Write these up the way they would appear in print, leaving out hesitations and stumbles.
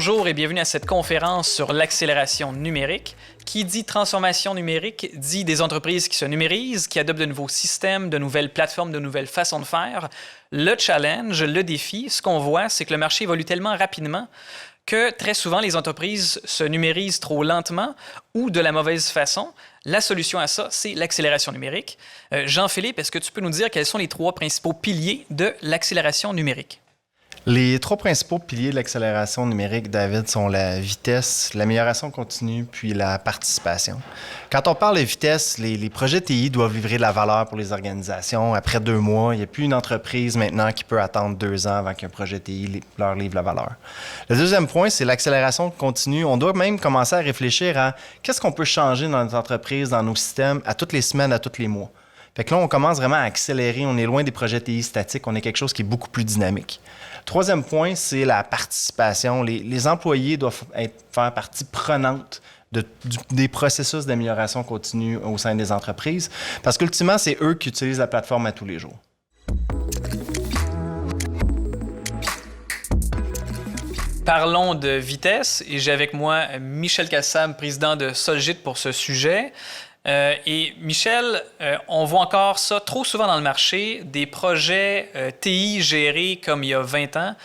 Bonjour et bienvenue à cette conférence sur l'accélération numérique. Qui dit transformation numérique dit des entreprises qui se numérisent, qui adoptent de nouveaux systèmes, de nouvelles plateformes, de nouvelles façons de faire. Le challenge, le défi, ce qu'on voit, c'est que le marché évolue tellement rapidement que très souvent les entreprises se numérisent trop lentement ou de la mauvaise façon. La solution à ça, c'est l'accélération numérique. Jean-Philippe, est-ce que tu peux nous dire quels sont les trois principaux piliers de l'accélération numérique? Les trois principaux piliers de l'accélération numérique, David, sont la vitesse, l'amélioration continue, puis la participation. Quand on parle de vitesse, les projets TI doivent livrer de la valeur pour les organisations. Après 2 mois, il n'y a plus une entreprise maintenant qui peut attendre 2 ans avant qu'un projet TI leur livre la valeur. Le deuxième point, c'est l'accélération continue. On doit même commencer à réfléchir à qu'est-ce qu'on peut changer dans notre entreprise, dans nos systèmes, à toutes les semaines, à tous les mois. Fait que là, on commence vraiment à accélérer. On est loin des projets TI statiques. On est quelque chose qui est beaucoup plus dynamique. Troisième point, c'est la participation. Les employés doivent faire partie prenante des processus d'amélioration continue au sein des entreprises parce qu'ultimement, c'est eux qui utilisent la plateforme à tous les jours. Parlons de vitesse et j'ai avec moi Michel Kassab, président de Solgit pour ce sujet. Et Michel, on voit encore ça trop souvent dans le marché, des projets TI gérés comme il y a 20 ans,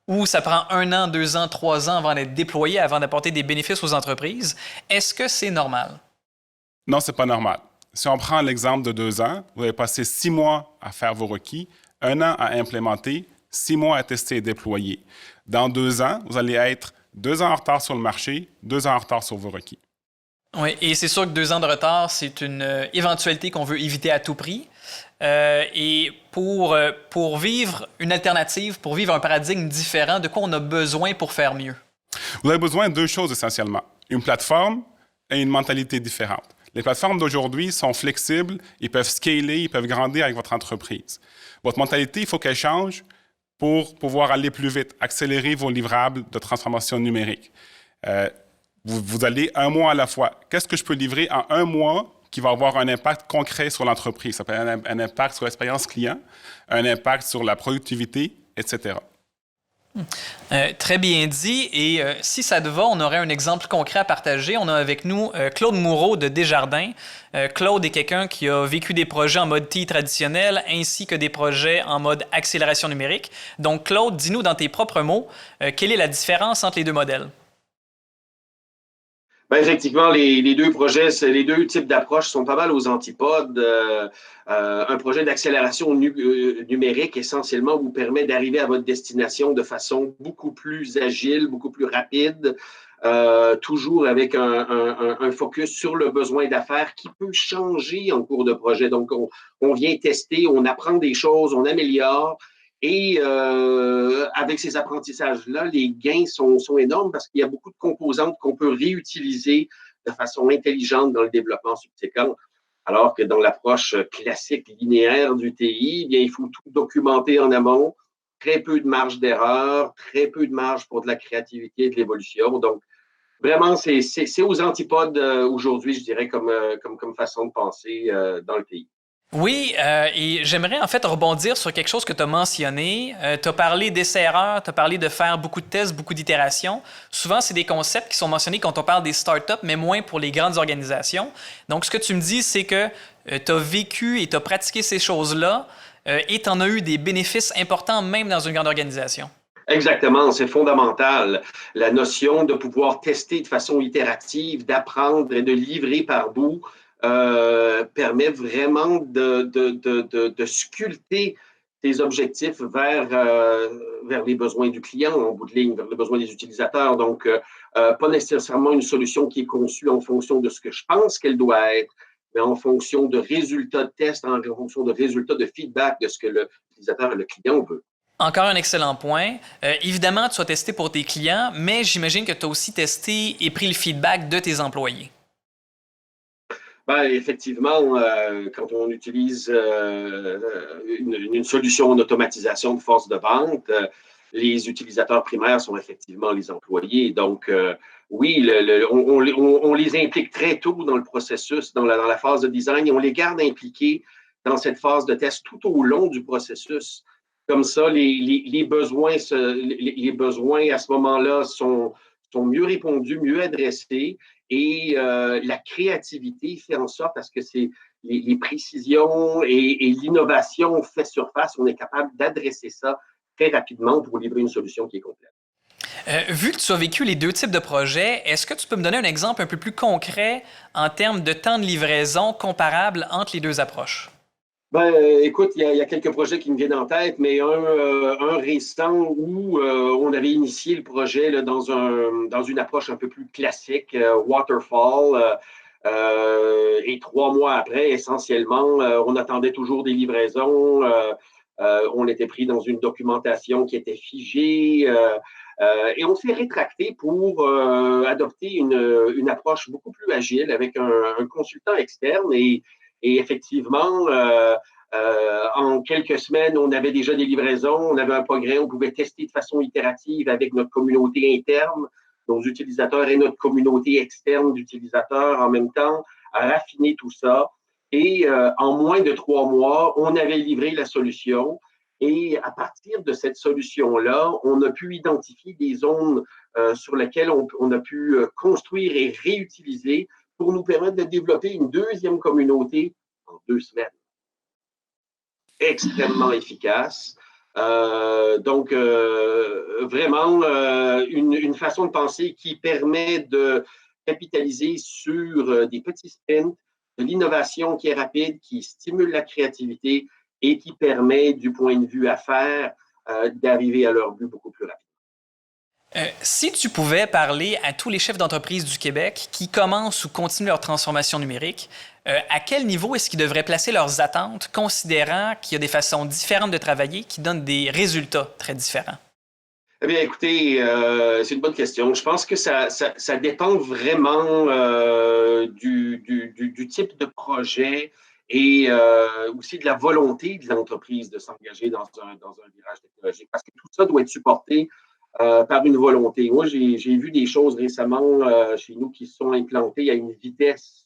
où ça prend 1 an, 2 ans, 3 ans avant d'être déployé, avant d'apporter des bénéfices aux entreprises. Est-ce que c'est normal? Non, c'est pas normal. Si on prend l'exemple de 2 ans, vous avez passé 6 mois à faire vos requis, 1 an à implémenter, 6 mois à tester et déployer. Dans 2 ans, vous allez être 2 ans en retard sur le marché, 2 ans en retard sur vos requis. Oui, et c'est sûr que 2 ans de retard, c'est une éventualité qu'on veut éviter à tout prix. Et pour vivre une alternative, pour vivre un paradigme différent, de quoi on a besoin pour faire mieux? Vous avez besoin de 2 choses essentiellement, une plateforme et une mentalité différente. Les plateformes d'aujourd'hui sont flexibles, ils peuvent scaler, ils peuvent grandir avec votre entreprise. Votre mentalité, il faut qu'elle change pour pouvoir aller plus vite, accélérer vos livrables de transformation numérique. Vous allez 1 mois à la fois. Qu'est-ce que je peux livrer en 1 mois qui va avoir un impact concret sur l'entreprise? Ça peut être un impact sur l'expérience client, un impact sur la productivité, etc. Très bien dit. Et si ça te va, on aurait un exemple concret à partager. On a avec nous Claude Moureau de Desjardins. Claude est quelqu'un qui a vécu des projets en mode TI traditionnel ainsi que des projets en mode accélération numérique. Donc Claude, dis-nous dans tes propres mots, quelle est la différence entre les 2 modèles? Ben effectivement, les 2 projets, les 2 types d'approches sont pas mal aux antipodes. Un projet d'accélération numérique, essentiellement, vous permet d'arriver à votre destination de façon beaucoup plus agile, beaucoup plus rapide, toujours avec un focus sur le besoin d'affaires qui peut changer en cours de projet. Donc, on vient tester, on apprend des choses, on améliore. Et avec ces apprentissages-là, les gains sont énormes parce qu'il y a beaucoup de composantes qu'on peut réutiliser de façon intelligente dans le développement subséquent. Alors que dans l'approche classique linéaire du TI, bien, il faut tout documenter en amont, très peu de marge d'erreur, très peu de marge pour de la créativité et de l'évolution. Donc, vraiment, c'est aux antipodes aujourd'hui, je dirais, comme façon de penser dans le TI. Oui, et j'aimerais en fait rebondir sur quelque chose que tu as mentionné. Tu as parlé d'essais-erreurs, tu as parlé de faire beaucoup de tests, beaucoup d'itérations. Souvent, c'est des concepts qui sont mentionnés quand on parle des startups, mais moins pour les grandes organisations. Donc, ce que tu me dis, c'est que tu as vécu et tu as pratiqué ces choses-là et tu en as eu des bénéfices importants même dans une grande organisation. Exactement, c'est fondamental. La notion de pouvoir tester de façon itérative, d'apprendre et de livrer par bout permet vraiment de sculpter tes objectifs vers les besoins du client en bout de ligne, vers les besoins des utilisateurs. Donc, pas nécessairement une solution qui est conçue en fonction de ce que je pense qu'elle doit être, mais en fonction de résultats de test, en fonction de résultats de feedback de ce que l'utilisateur et le client veut. Encore un excellent point. Évidemment, tu as testé pour tes clients, mais j'imagine que tu as aussi testé et pris le feedback de tes employés. Ben, effectivement, quand on utilise une solution en automatisation de force de vente, les utilisateurs primaires sont effectivement les employés. Donc, oui, on les implique très tôt dans le processus, dans la phase de design, et on les garde impliqués dans cette phase de test tout au long du processus. Comme ça, les besoins à ce moment-là sont mieux répondus, mieux adressés, et la créativité fait en sorte à ce que les précisions et l'innovation fait surface. On est capable d'adresser ça très rapidement pour livrer une solution qui est complète. Vu que tu as vécu les deux types de projets, est-ce que tu peux me donner un exemple un peu plus concret en termes de temps de livraison comparable entre les deux approches? Ben, écoute, il y a quelques projets qui me viennent en tête, mais un récent où on avait initié le projet là, dans une approche un peu plus classique, waterfall, et 3 mois après, essentiellement, on attendait toujours des livraisons. On était pris dans une documentation qui était figée, et on s'est rétracté pour adopter une approche beaucoup plus agile avec un consultant externe et effectivement, en quelques semaines, on avait déjà des livraisons, on avait un progrès, on pouvait tester de façon itérative avec notre communauté interne, nos utilisateurs et notre communauté externe d'utilisateurs en même temps, à raffiner tout ça. Et en moins de 3 mois, on avait livré la solution. Et à partir de cette solution-là, on a pu identifier des zones sur lesquelles on a pu construire et réutiliser pour nous permettre de développer une deuxième communauté en 2 semaines. Extrêmement efficace. Donc, vraiment, une façon de penser qui permet de capitaliser sur des petits sprints, de l'innovation qui est rapide, qui stimule la créativité et qui permet, du point de vue affaires, d'arriver à leur but beaucoup plus rapidement. Si tu pouvais parler à tous les chefs d'entreprise du Québec qui commencent ou continuent leur transformation numérique, à quel niveau est-ce qu'ils devraient placer leurs attentes, considérant qu'il y a des façons différentes de travailler qui donnent des résultats très différents? Eh bien, écoutez, c'est une bonne question. Je pense que ça dépend vraiment du type de projet et aussi de la volonté de l'entreprise de s'engager dans un virage technologique. Parce que tout ça doit être supporté par une volonté. Moi, j'ai vu des choses récemment chez nous qui se sont implantées à une vitesse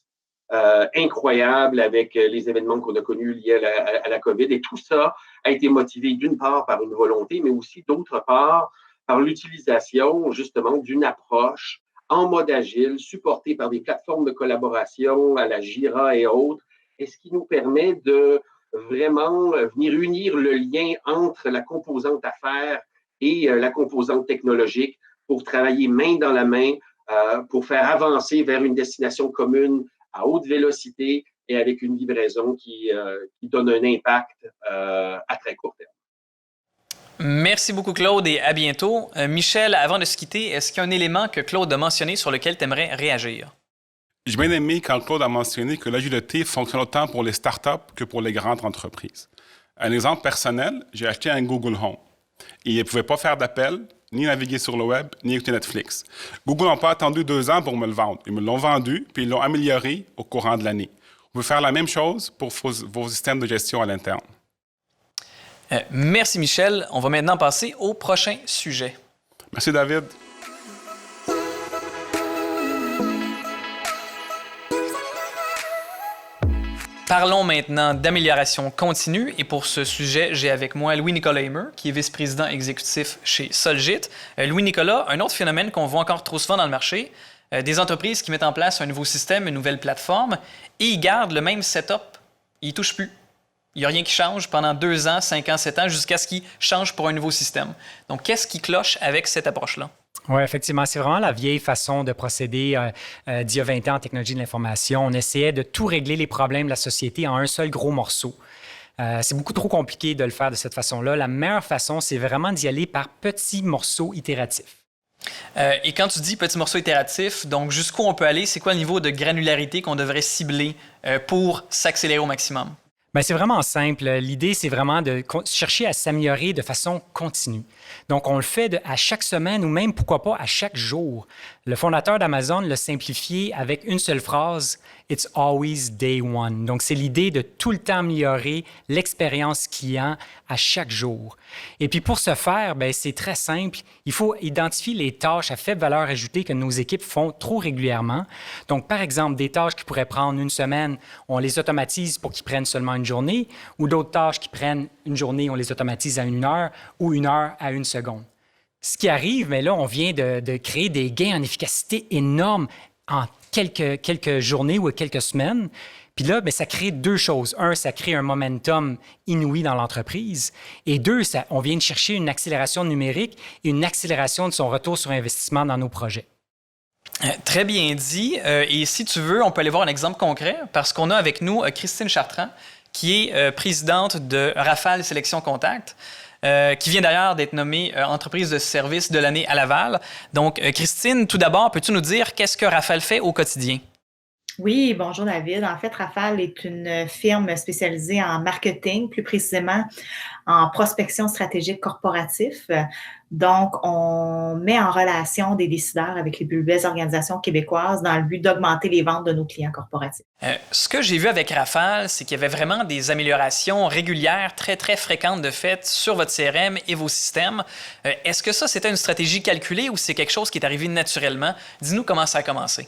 incroyable avec les événements qu'on a connus liés à la COVID. Et tout ça a été motivé d'une part par une volonté, mais aussi d'autre part par l'utilisation justement d'une approche en mode agile, supportée par des plateformes de collaboration à la Jira et autres, et ce qui nous permet de vraiment venir unir le lien entre la composante affaires et la composante technologique pour travailler main dans la main, pour faire avancer vers une destination commune à haute vélocité et avec une livraison qui donne un impact à très court terme. Merci beaucoup, Claude, et à bientôt. Michel, avant de se quitter, est-ce qu'il y a un élément que Claude a mentionné sur lequel tu aimerais réagir? J'ai bien aimé quand Claude a mentionné que l'agilité fonctionne autant pour les startups que pour les grandes entreprises. Un exemple personnel, j'ai acheté un Google Home. Il ne pouvait pas faire d'appel, ni naviguer sur le web, ni écouter Netflix. Google n'a pas attendu 2 ans pour me le vendre. Ils me l'ont vendu, puis ils l'ont amélioré au courant de l'année. Vous pouvez faire la même chose pour vos systèmes de gestion à l'interne. Merci, Michel. On va maintenant passer au prochain sujet. Merci, David. Parlons maintenant d'amélioration continue et pour ce sujet, j'ai avec moi Louis-Nicolas Hamer, qui est vice-président exécutif chez Solgit. Louis-Nicolas, un autre phénomène qu'on voit encore trop souvent dans le marché, des entreprises qui mettent en place un nouveau système, une nouvelle plateforme et ils gardent le même setup, ils ne touchent plus. Il n'y a rien qui change pendant 2 ans, 5 ans, 7 ans, jusqu'à ce qu'ils changent pour un nouveau système. Donc, qu'est-ce qui cloche avec cette approche-là? Oui, effectivement. C'est vraiment la vieille façon de procéder d'il y a 20 ans en technologie de l'information. On essayait de tout régler les problèmes de la société en un seul gros morceau. C'est beaucoup trop compliqué de le faire de cette façon-là. La meilleure façon, c'est vraiment d'y aller par petits morceaux itératifs. Et quand tu dis petits morceaux itératifs, donc jusqu'où on peut aller, c'est quoi le niveau de granularité qu'on devrait cibler pour s'accélérer au maximum? Bien, c'est vraiment simple. L'idée, c'est vraiment de chercher à s'améliorer de façon continue. Donc, on le fait à chaque semaine ou même, pourquoi pas, à chaque jour. Le fondateur d'Amazon l'a simplifié avec une seule phrase, « It's always day one ». Donc, c'est l'idée de tout le temps améliorer l'expérience client à chaque jour. Et puis, pour ce faire, bien, c'est très simple. Il faut identifier les tâches à faible valeur ajoutée que nos équipes font trop régulièrement. Donc, par exemple, des tâches qui pourraient prendre 1 semaine, on les automatise pour qu'ils prennent seulement 1 une journée, ou d'autres tâches qui prennent une journée, on les automatise à 1 heure, ou 1 heure à 1 seconde. Ce qui arrive, mais là, on vient de créer des gains en efficacité énormes en quelques journées ou quelques semaines. Puis là, bien, ça crée 2 choses. 1, ça crée un momentum inouï dans l'entreprise. Et 2, on vient de chercher une accélération numérique et une accélération de son retour sur investissement dans nos projets. Très bien dit. Et si tu veux, on peut aller voir un exemple concret parce qu'on a avec nous Christine Chartrand, qui est présidente de Rafale Sélection Contact, qui vient d'ailleurs d'être nommée entreprise de service de l'année à Laval. Donc, Christine, tout d'abord, peux-tu nous dire qu'est-ce que Rafale fait au quotidien? Oui, bonjour David. En fait, Rafale est une firme spécialisée en marketing, plus précisément en prospection stratégique corporatif. Donc, on met en relation des décideurs avec les plus belles organisations québécoises dans le but d'augmenter les ventes de nos clients corporatifs. Ce que j'ai vu avec Rafale, c'est qu'il y avait vraiment des améliorations régulières, très, très fréquentes de fait sur votre CRM et vos systèmes. Est-ce que ça, c'était une stratégie calculée ou c'est quelque chose qui est arrivé naturellement? Dis-nous comment ça a commencé.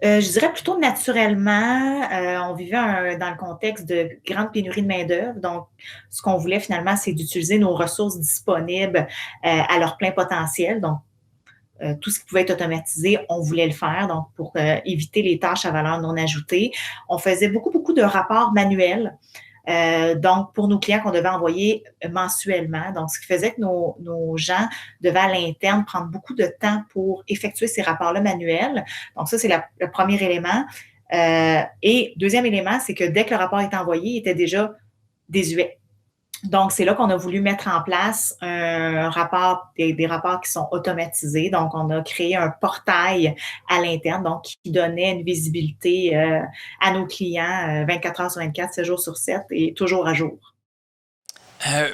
Je dirais plutôt naturellement. On vivait dans le contexte de grande pénurie de main-d'œuvre. Donc, ce qu'on voulait finalement, c'est d'utiliser nos ressources disponibles à leur plein potentiel. Donc, tout ce qui pouvait être automatisé, on voulait le faire. Donc, pour éviter les tâches à valeur non ajoutée, on faisait beaucoup de rapports manuels. Donc, pour nos clients qu'on devait envoyer mensuellement. Donc, ce qui faisait que nos gens devaient à l'interne prendre beaucoup de temps pour effectuer ces rapports-là manuels. Donc, ça, c'est le premier élément. Et deuxième élément, c'est que dès que le rapport est envoyé, il était déjà désuet. Donc, c'est là qu'on a voulu mettre en place un rapport, des rapports qui sont automatisés. Donc, on a créé un portail à l'interne, donc qui donnait une visibilité à nos clients 24 heures sur 24, 7 jours sur 7 et toujours à jour.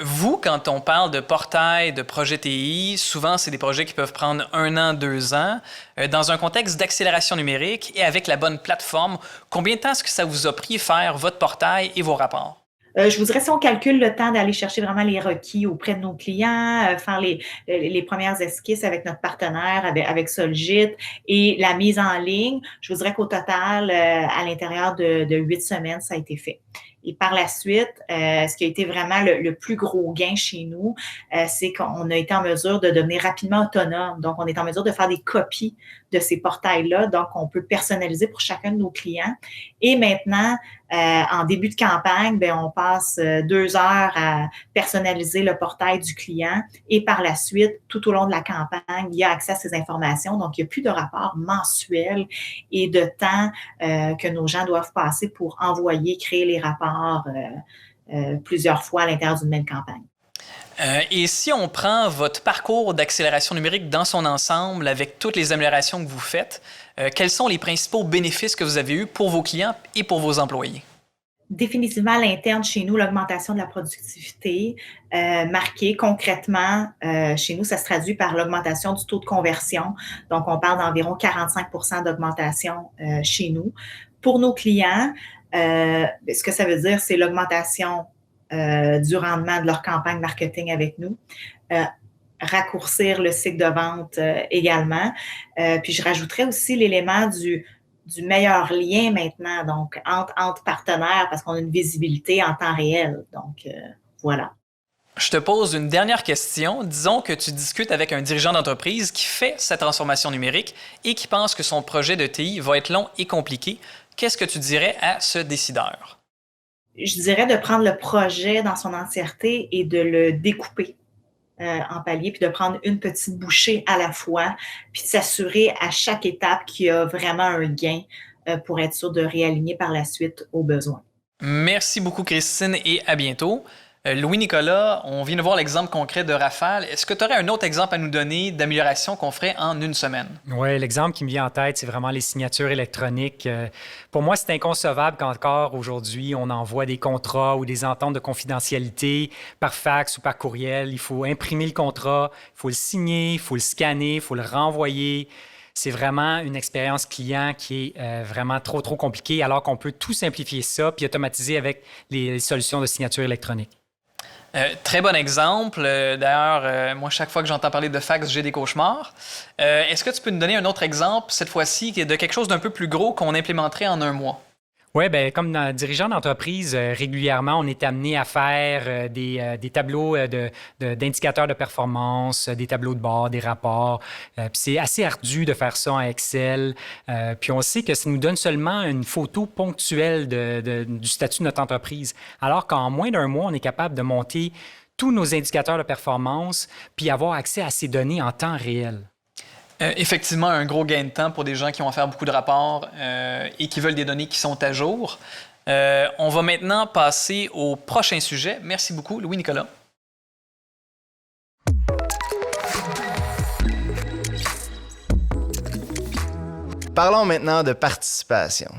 Vous, quand on parle de portail, de projet TI, souvent, c'est des projets qui peuvent prendre 1 an, 2 ans. Dans un contexte d'accélération numérique et avec la bonne plateforme, combien de temps est-ce que ça vous a pris faire votre portail et vos rapports? Je vous dirais, si on calcule le temps d'aller chercher vraiment les requis auprès de nos clients, faire les premières esquisses avec notre partenaire, avec Solgit, et la mise en ligne, je vous dirais qu'au total, à l'intérieur de 8 semaines, ça a été fait. Et par la suite, ce qui a été vraiment le plus gros gain chez nous, c'est qu'on a été en mesure de devenir rapidement autonome. Donc, on est en mesure de faire des copies de ces portails-là. Donc, on peut personnaliser pour chacun de nos clients. Et maintenant, en début de campagne, bien, on passe 2 heures à personnaliser le portail du client. Et par la suite, tout au long de la campagne, il y a accès à ces informations. Donc, il n'y a plus de rapport mensuel et de temps que nos gens doivent passer pour envoyer, créer les rapports plusieurs fois à l'intérieur d'une même campagne. Et si on prend votre parcours d'accélération numérique dans son ensemble, avec toutes les améliorations que vous faites, quels sont les principaux bénéfices que vous avez eus pour vos clients et pour vos employés? Définitivement, à l'interne, chez nous, l'augmentation de la productivité marquée concrètement. Chez nous, ça se traduit par l'augmentation du taux de conversion. Donc, on parle d'environ 45% d'augmentation chez nous. Pour nos clients, ce que ça veut dire, c'est l'augmentation du rendement de leur campagne marketing avec nous. Raccourcir le cycle de vente également. Puis, je rajouterais aussi l'élément du meilleur lien maintenant, donc entre partenaires, parce qu'on a une visibilité en temps réel. Donc, voilà. Je te pose une dernière question. Disons que tu discutes avec un dirigeant d'entreprise qui fait sa transformation numérique et qui pense que son projet de TI va être long et compliqué. Qu'est-ce que tu dirais à ce décideur? Je dirais de prendre le projet dans son entièreté et de le découper en paliers, puis de prendre une petite bouchée à la fois, puis de s'assurer à chaque étape qu'il y a vraiment un gain pour être sûr de réaligner par la suite aux besoins. Merci beaucoup, Christine, et à bientôt. Louis-Nicolas, on vient de voir l'exemple concret de Rafale. Est-ce que tu aurais un autre exemple à nous donner d'amélioration qu'on ferait en 1 semaine? Oui, l'exemple qui me vient en tête, c'est vraiment les signatures électroniques. Pour moi, c'est inconcevable qu'encore aujourd'hui, on envoie des contrats ou des ententes de confidentialité par fax ou par courriel. Il faut imprimer le contrat, il faut le signer, il faut le scanner, il faut le renvoyer. C'est vraiment une expérience client qui est vraiment trop compliquée, alors qu'on peut tout simplifier ça puis automatiser avec les solutions de signature électronique. Très bon exemple. D'ailleurs, moi, chaque fois que j'entends parler de fax, j'ai des cauchemars. Est-ce que tu peux nous donner un autre exemple, cette fois-ci, de quelque chose d'un peu plus gros qu'on implémenterait en 1 mois? Oui, bien, comme dirigeant d'entreprise, régulièrement, on est amené à faire des tableaux d'indicateurs de performance, des tableaux de bord, des rapports. Puis c'est assez ardu de faire ça en Excel. Puis on sait que ça nous donne seulement une photo ponctuelle du statut de notre entreprise, alors qu'en moins d'un mois, on est capable de monter tous nos indicateurs de performance puis avoir accès à ces données en temps réel. Effectivement, un gros gain de temps pour des gens qui vont faire beaucoup de rapports et qui veulent des données qui sont à jour. On va maintenant passer au prochain sujet. Merci beaucoup, Louis-Nicolas. Parlons maintenant de participation.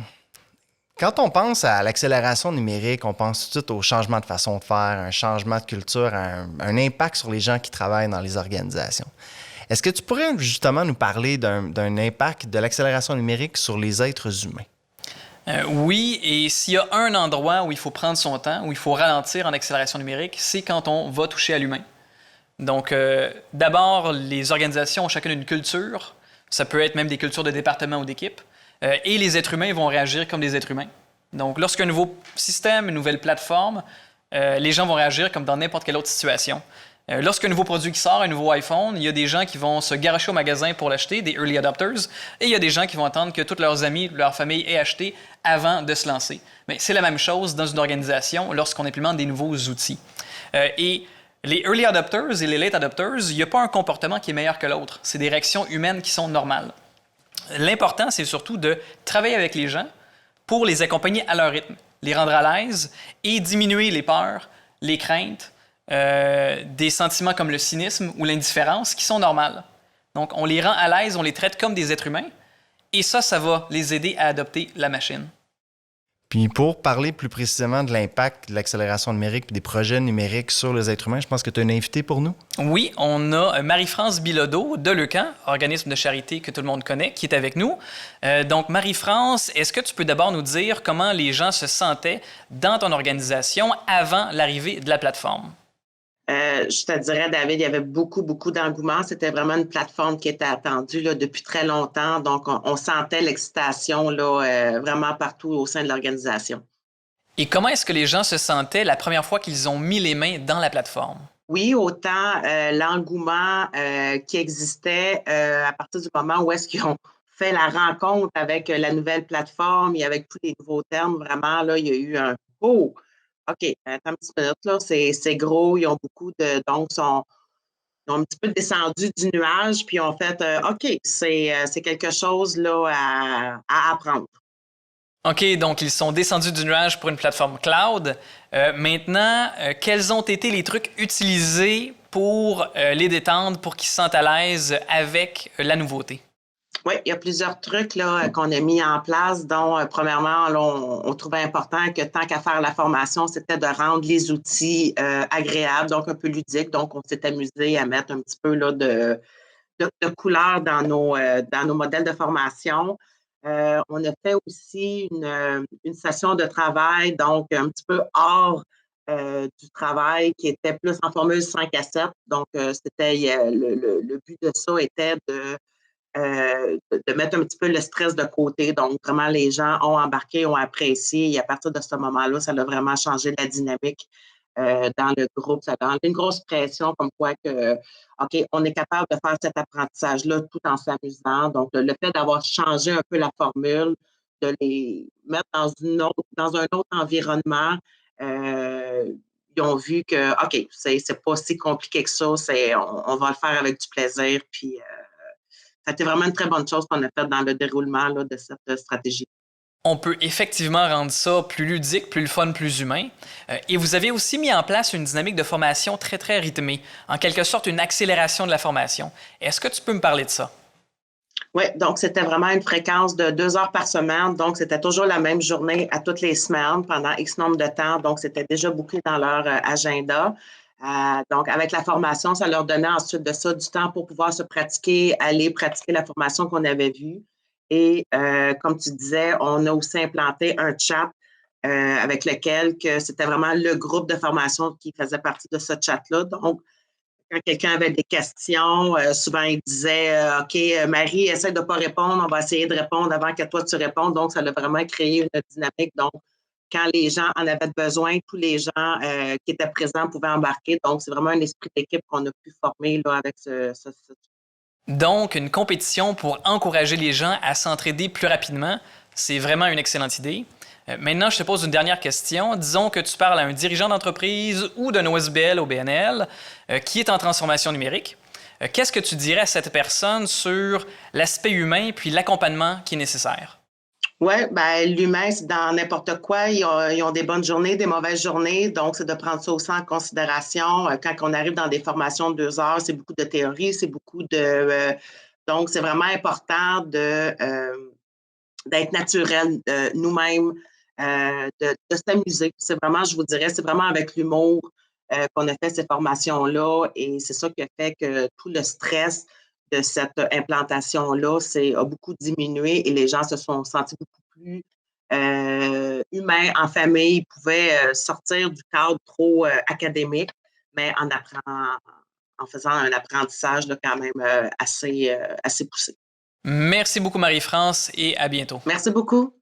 Quand on pense à l'accélération numérique, on pense tout de suite au changement de façon de faire, un changement de culture, un impact sur les gens qui travaillent dans les organisations. Est-ce que tu pourrais justement nous parler d'un impact de l'accélération numérique sur les êtres humains? Oui, et s'il y a un endroit où il faut prendre son temps, où il faut ralentir en accélération numérique, c'est quand on va toucher à l'humain. Donc, d'abord, les organisations ont chacune une culture. Ça peut être même des cultures de département ou d'équipe. Et les êtres humains vont réagir comme des êtres humains. Donc, lorsqu'un nouveau système, une nouvelle plateforme, les gens vont réagir comme dans n'importe quelle autre situation. Lorsqu'un nouveau produit qui sort, un nouveau iPhone, il y a des gens qui vont se garocher au magasin pour l'acheter, des early adopters, et il y a des gens qui vont attendre que tous leurs amis, leur famille aient acheté avant de se lancer. Mais c'est la même chose dans une organisation lorsqu'on implémente des nouveaux outils. Et les early adopters et les late adopters, il n'y a pas un comportement qui est meilleur que l'autre. C'est des réactions humaines qui sont normales. L'important, c'est surtout de travailler avec les gens pour les accompagner à leur rythme, les rendre à l'aise et diminuer les peurs, les craintes, des sentiments comme le cynisme ou l'indifférence qui sont normales. Donc, on les rend à l'aise, on les traite comme des êtres humains et ça va les aider à adopter la machine. Puis pour parler plus précisément de l'impact de l'accélération numérique et des projets numériques sur les êtres humains, je pense que tu as une invitée pour nous. Oui, on a Marie-France Bilodeau de Leucan, organisme de charité que tout le monde connaît, qui est avec nous. Donc, Marie-France, est-ce que tu peux d'abord nous dire comment les gens se sentaient dans ton organisation avant l'arrivée de la plateforme? Je te dirais, David, il y avait beaucoup d'engouement. C'était vraiment une plateforme qui était attendue là, depuis très longtemps. Donc, on sentait l'excitation là, vraiment partout au sein de l'organisation. Et comment est-ce que les gens se sentaient la première fois qu'ils ont mis les mains dans la plateforme? Oui, autant l'engouement qui existait à partir du moment où est-ce qu'ils ont fait la rencontre avec la nouvelle plateforme et avec tous les nouveaux termes. Vraiment, là, il y a eu un « Oh! » OK, attends une petite minute, là, c'est gros, ils ont beaucoup de. Donc, ils ont un petit peu descendu du nuage, puis ont fait OK, c'est quelque chose là, à apprendre. OK, donc ils sont descendus du nuage pour une plateforme cloud. Maintenant, quels ont été les trucs utilisés pour les détendre, pour qu'ils se sentent à l'aise avec la nouveauté? Oui, il y a plusieurs trucs là, qu'on a mis en place, dont, premièrement, là, on trouvait important que tant qu'à faire la formation, c'était de rendre les outils agréables, donc un peu ludiques. Donc, on s'est amusé à mettre un petit peu là, de couleurs dans nos modèles de formation. On a fait aussi une session de travail, donc un petit peu hors du travail, qui était plus en formule 5 à 7. Donc, c'était le but de ça était de mettre un petit peu le stress de côté. Donc, vraiment, les gens ont embarqué, ont apprécié. Et à partir de ce moment-là, ça a vraiment changé la dynamique dans le groupe. Ça a donné une grosse pression comme quoi que, OK, on est capable de faire cet apprentissage-là tout en s'amusant. Donc, le fait d'avoir changé un peu la formule, de les mettre dans un autre environnement, ils ont vu que, OK, c'est pas si compliqué que ça. On va le faire avec du plaisir. Puis, ça a été vraiment une très bonne chose qu'on a faite dans le déroulement là, de cette stratégie. On peut effectivement rendre ça plus ludique, plus le fun, plus humain. Et vous avez aussi mis en place une dynamique de formation très, très rythmée, en quelque sorte une accélération de la formation. Est-ce que tu peux me parler de ça? Oui, donc c'était vraiment une fréquence de 2 heures par semaine. Donc, c'était toujours la même journée à toutes les semaines pendant X nombre de temps. Donc, c'était déjà booké dans leur agenda. Donc, avec la formation, ça leur donnait ensuite de ça du temps pour pouvoir se pratiquer, aller pratiquer la formation qu'on avait vue. Et comme tu disais, on a aussi implanté un chat avec lequel que c'était vraiment le groupe de formation qui faisait partie de ce chat-là. Donc, quand quelqu'un avait des questions, souvent il disait OK, Marie, essaie de ne pas répondre, on va essayer de répondre avant que toi tu répondes. Donc, ça a vraiment créé une dynamique. Donc, quand les gens en avaient besoin, tous les gens qui étaient présents pouvaient embarquer. Donc, c'est vraiment un esprit d'équipe qu'on a pu former là, avec ce. Donc, une compétition pour encourager les gens à s'entraider plus rapidement, c'est vraiment une excellente idée. Maintenant, je te pose une dernière question. Disons que tu parles à un dirigeant d'entreprise ou d'un OSBL au BNL qui est en transformation numérique. Qu'est-ce que tu dirais à cette personne sur l'aspect humain puis l'accompagnement qui est nécessaire? Oui, ben, l'humain, c'est dans n'importe quoi. Ils ont des bonnes journées, des mauvaises journées. Donc, c'est de prendre ça aussi en considération. Quand on arrive dans des formations de 2 heures, c'est beaucoup de théorie, c'est beaucoup de... donc, c'est vraiment important d'être naturel nous-mêmes, de s'amuser. C'est vraiment, je vous dirais, c'est vraiment avec l'humour qu'on a fait ces formations-là et c'est ça qui a fait que tout le stress de cette implantation-là a beaucoup diminué et les gens se sont sentis beaucoup plus humains en famille. Ils pouvaient sortir du cadre trop académique, mais en faisant un apprentissage là, quand même assez poussé. Merci beaucoup, Marie-France, et à bientôt. Merci beaucoup.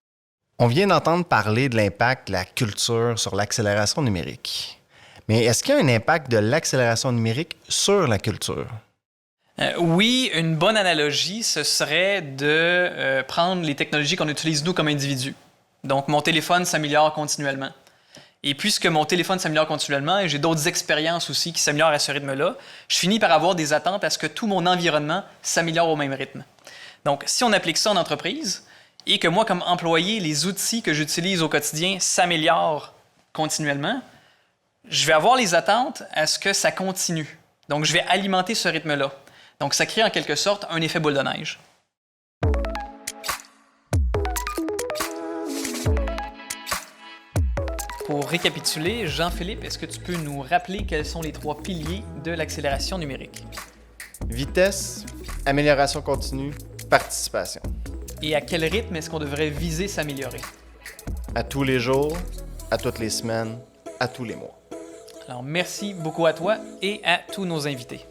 On vient d'entendre parler de l'impact de la culture sur l'accélération numérique. Mais est-ce qu'il y a un impact de l'accélération numérique sur la culture? Oui, une bonne analogie, ce serait de prendre les technologies qu'on utilise nous comme individus. Donc, mon téléphone s'améliore continuellement. Et puisque mon téléphone s'améliore continuellement et j'ai d'autres expériences aussi qui s'améliorent à ce rythme-là, je finis par avoir des attentes à ce que tout mon environnement s'améliore au même rythme. Donc, si on applique ça en entreprise et que moi, comme employé, les outils que j'utilise au quotidien s'améliorent continuellement, je vais avoir les attentes à ce que ça continue. Donc, je vais alimenter ce rythme-là. Donc, ça crée en quelque sorte un effet boule de neige. Pour récapituler, Jean-Philippe, est-ce que tu peux nous rappeler quels sont les 3 piliers de l'accélération numérique? Vitesse, amélioration continue, participation. Et à quel rythme est-ce qu'on devrait viser s'améliorer? À tous les jours, à toutes les semaines, à tous les mois. Alors, merci beaucoup à toi et à tous nos invités.